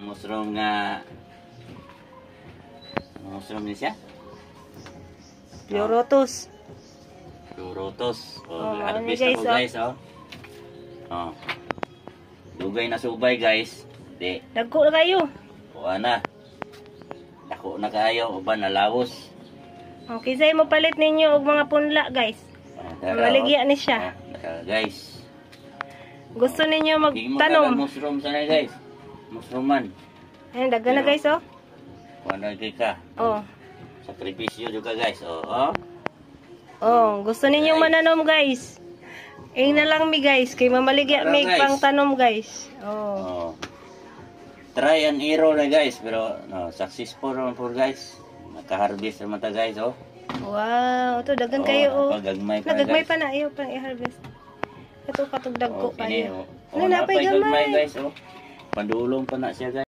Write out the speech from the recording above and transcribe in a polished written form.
Mushroom nga. Mushroom ni siya? Pleurotus. Pleurotus. Oh, harvest guys, ako guys, oh. Oh. Dugay na subay guys. Di. Dagko na kayo. Kuha na. Dako na kayo. Uban na lawos. Okay, say mo palit ninyo og mga punla guys. Maligya ni siya. Guys. Gusto ninyo magtanom. Mushroom sana guys. Mushrooman. Ayun, dagan na guys, oh. Kuha ka. Oh. Sakripisyo juga guys, oh. Oh. Oh, gusto ninyong mananom guys. Na lang mi guys, kay mamaligya mi pang tanom guys. Oh. Try and error na guys, pero no, successful naman po guys. Naka-harvest naman ta guys, oh. Wow, ito dagan kayo, oh. Nagagmay pa na, iyo pang i-harvest. Ito katugdag ko kayo. Ano na pa gamay guys, oh. Padulong pa na siya guys.